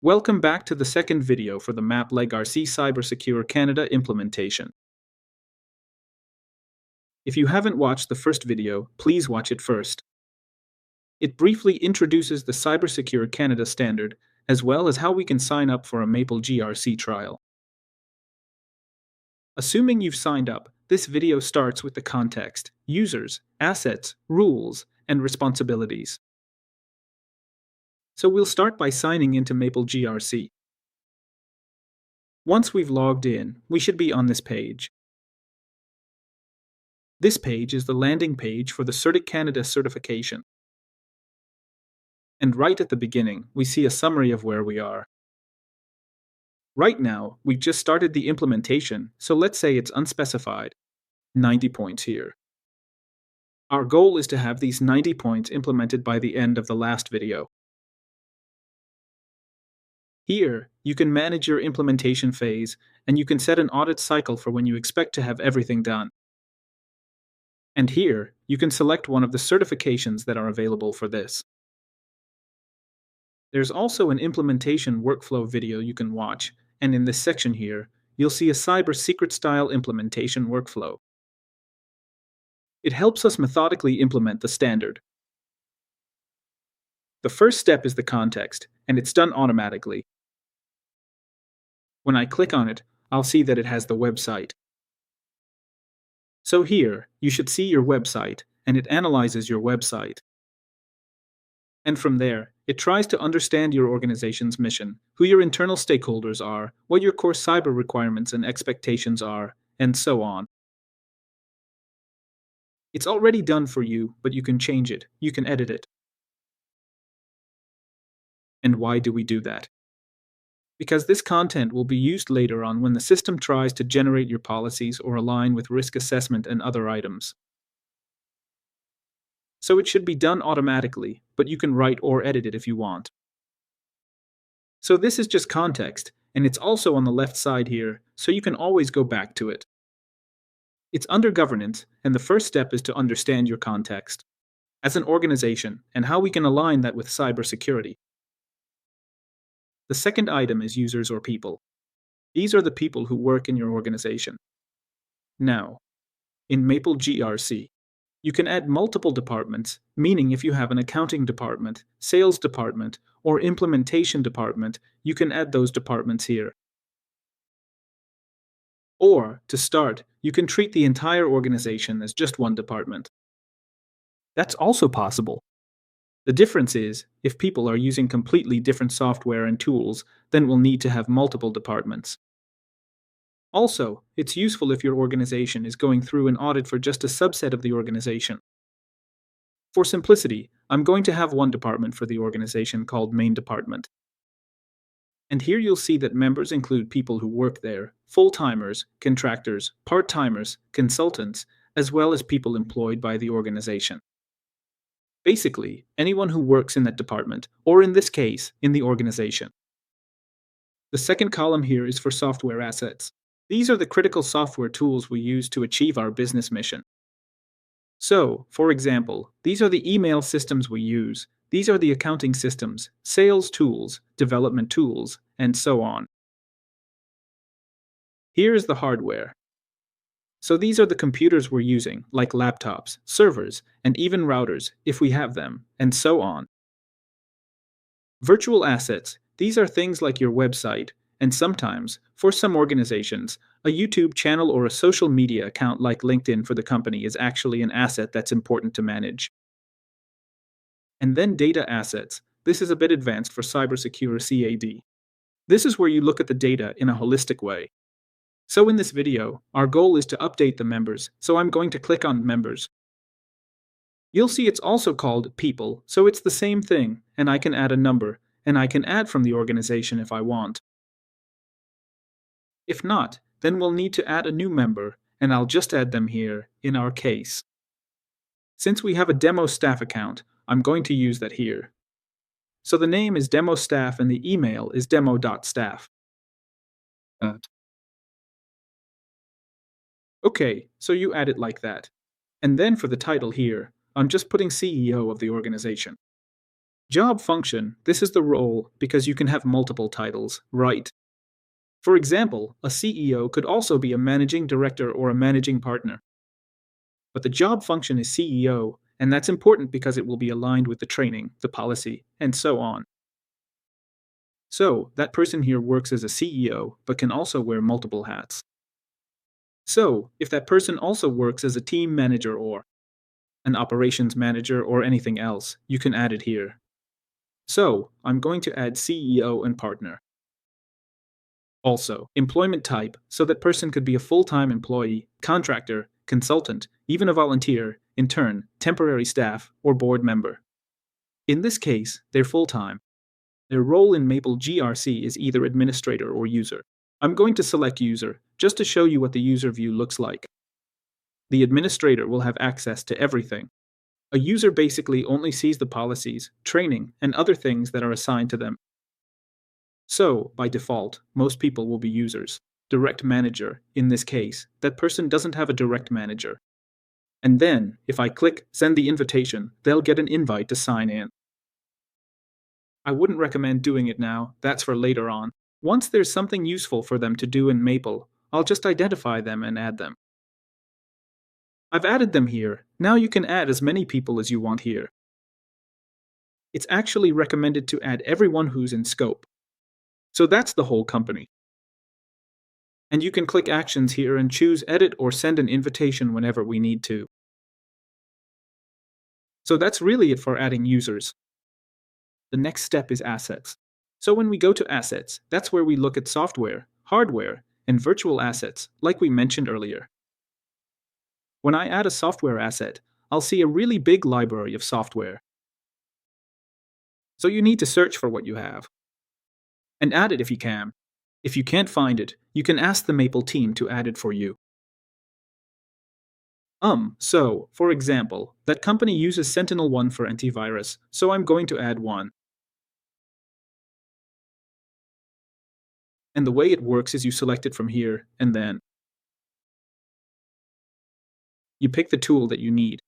Welcome back to the second video for the GRC CyberSecure Canada implementation. If you haven't watched the first video, please watch it first. It briefly introduces the CyberSecure Canada standard, as well as how we can sign up for a Maple GRC trial. Assuming you've signed up, this video starts with the context, users, assets, rules, and responsibilities. So we'll start by signing into Maple GRC. Once we've logged in, we should be on this page. This page is the landing page for the CertiC Canada certification. And right at the beginning, we see a summary of where we are. Right now, we've just started the implementation, so let's say it's unspecified. 90 points here. Our goal is to have these 90 points implemented by the end of the last video. Here, you can manage your implementation phase, and you can set an audit cycle for when you expect to have everything done. And here, you can select one of the certifications that are available for this. There's also an implementation workflow video you can watch, and in this section here, you'll see a cyber secret style implementation workflow. It helps us methodically implement the standard. The first step is the context, and it's done automatically. When I click on it, I'll see that it has the website. So here, you should see your website, and it analyzes your website. And from there, it tries to understand your organization's mission, who your internal stakeholders are, what your core cyber requirements and expectations are, and so on. It's already done for you, but you can change it, you can edit it. And why do we do that? Because this content will be used later on when the system tries to generate your policies or align with risk assessment and other items. So it should be done automatically, but you can write or edit it if you want. So this is just context, and it's also on the left side here, so you can always go back to it. It's under governance, and the first step is to understand your context as an organization and how we can align that with cybersecurity. The second item is users or people. These are the people who work in your organization. Now, in Maple GRC, you can add multiple departments, meaning if you have an accounting department, sales department, or implementation department, you can add those departments here. Or, to start, you can treat the entire organization as just one department. That's also possible. The difference is, if people are using completely different software and tools, then we'll need to have multiple departments. Also, it's useful if your organization is going through an audit for just a subset of the organization. For simplicity, I'm going to have one department for the organization called Main Department. And here you'll see that members include people who work there, full-timers, contractors, part-timers, consultants, as well as people employed by the organization. Basically, anyone who works in that department, or in this case, in the organization. The second column here is for software assets. These are the critical software tools we use to achieve our business mission. So, for example, these are the email systems we use, these are the accounting systems, sales tools, development tools, and so on. Here is the hardware. So these are the computers we're using, like laptops, servers, and even routers, if we have them, and so on. Virtual assets, these are things like your website, and sometimes, for some organizations, a YouTube channel or a social media account like LinkedIn for the company is actually an asset that's important to manage. And then data assets. This is a bit advanced for CyberSecure CAD. This is where you look at the data in a holistic way. So in this video, our goal is to update the members, so I'm going to click on Members. You'll see it's also called People, so it's the same thing, and I can add a number, and I can add from the organization if I want. If not, then we'll need to add a new member, and I'll just add them here, in our case. Since we have a demo staff account, I'm going to use that here. So the name is demo staff and the email is demo.staff. Okay, so you add it like that. And then for the title here, I'm just putting CEO of the organization. Job function, this is the role because you can have multiple titles, right? For example, a CEO could also be a managing director or a managing partner. But the job function is CEO, and that's important because it will be aligned with the training, the policy, and so on. So, that person here works as a CEO, but can also wear multiple hats. So, if that person also works as a team manager or an operations manager or anything else, you can add it here. So, I'm going to add CEO and partner. Also, employment type, so that person could be a full-time employee, contractor, consultant, even a volunteer, intern, temporary staff, or board member. In this case, they're full-time. Their role in Maple GRC is either administrator or user. I'm going to select user, just to show you what the user view looks like. The administrator will have access to everything. A user basically only sees the policies, training, and other things that are assigned to them. So, by default, most people will be users. Direct manager, in this case, that person doesn't have a direct manager. And then, if I click send the invitation, they'll get an invite to sign in. I wouldn't recommend doing it now, that's for later on. Once there's something useful for them to do in Maple, I'll just identify them and add them. I've added them here, now you can add as many people as you want here. It's actually recommended to add everyone who's in scope. So that's the whole company. And you can click Actions here and choose Edit or send an invitation whenever we need to. So that's really it for adding users. The next step is Assets. So when we go to Assets, that's where we look at software, hardware, and virtual assets, like we mentioned earlier. When I add a software asset, I'll see a really big library of software. So you need to search for what you have. And add it if you can. If you can't find it, you can ask the Maple team to add it for you. So, for example, that company uses Sentinel-1 for antivirus, so I'm going to add one. And the way it works is you select it from here, and then you pick the tool that you need.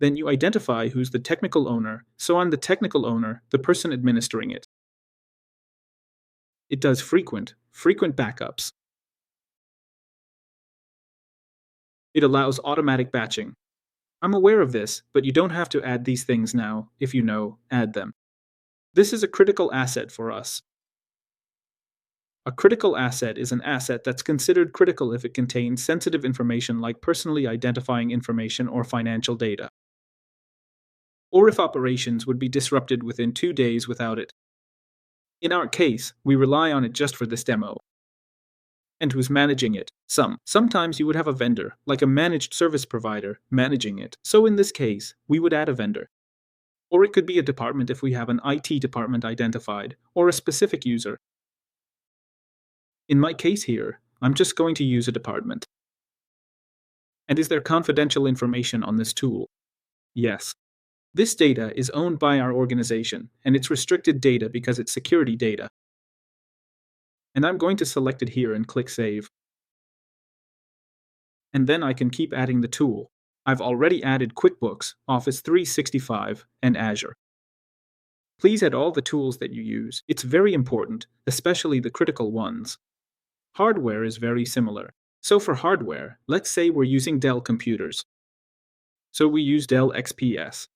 Then you identify who's the technical owner, so I'm the technical owner, the person administering it. It does frequent backups. It allows automatic batching. I'm aware of this, but you don't have to add these things now. If you know, add them. This is a critical asset for us. A critical asset is an asset that's considered critical if it contains sensitive information like personally identifying information or financial data. Or if operations would be disrupted within 2 days without it. In our case, we rely on it just for this demo. And who's managing it? Sometimes you would have a vendor, like a managed service provider, managing it. So in this case, we would add a vendor. Or it could be a department if we have an IT department identified, or a specific user. In my case here, I'm just going to use a department. And is there confidential information on this tool? Yes. This data is owned by our organization, and it's restricted data because it's security data. And I'm going to select it here and click Save. And then I can keep adding the tool. I've already added QuickBooks, Office 365, and Azure. Please add all the tools that you use. It's very important, especially the critical ones. Hardware is very similar. So for hardware, let's say we're using Dell computers. So we use Dell XPS.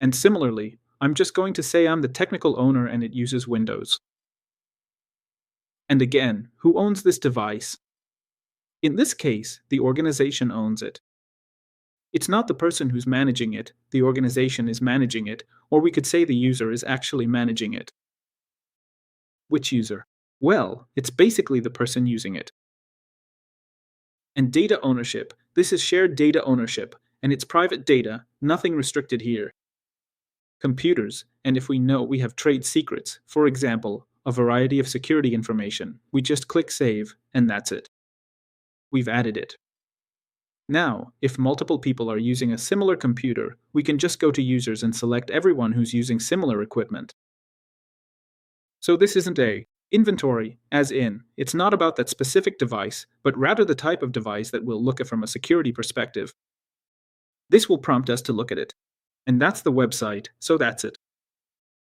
And similarly, I'm just going to say I'm the technical owner and it uses Windows. And again, who owns this device? In this case, the organization owns it. It's not the person who's managing it, the organization is managing it, or we could say the user is actually managing it. Which user? Well, it's basically the person using it. And data ownership, this is shared data ownership, and it's private data, nothing restricted here. Computers, and if we know we have trade secrets, for example, a variety of security information, we just click Save, and that's it. We've added it. Now, if multiple people are using a similar computer, we can just go to Users and select everyone who's using similar equipment. So this isn't a inventory, as in, it's not about that specific device, but rather the type of device that we'll look at from a security perspective. This will prompt us to look at it. And that's the website, so that's it.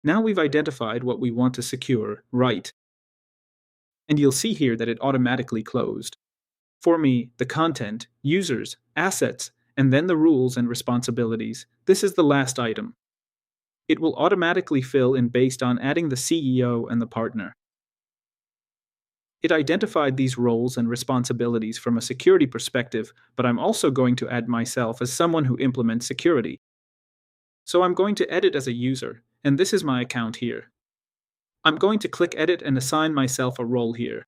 Now we've identified what we want to secure, right? And you'll see here that it automatically closed. For me, the content, users, assets, and then the rules and responsibilities. This is the last item. It will automatically fill in based on adding the CEO and the partner. It identified these roles and responsibilities from a security perspective, but I'm also going to add myself as someone who implements security. So I'm going to edit as a user, and this is my account here. I'm going to click edit and assign myself a role here.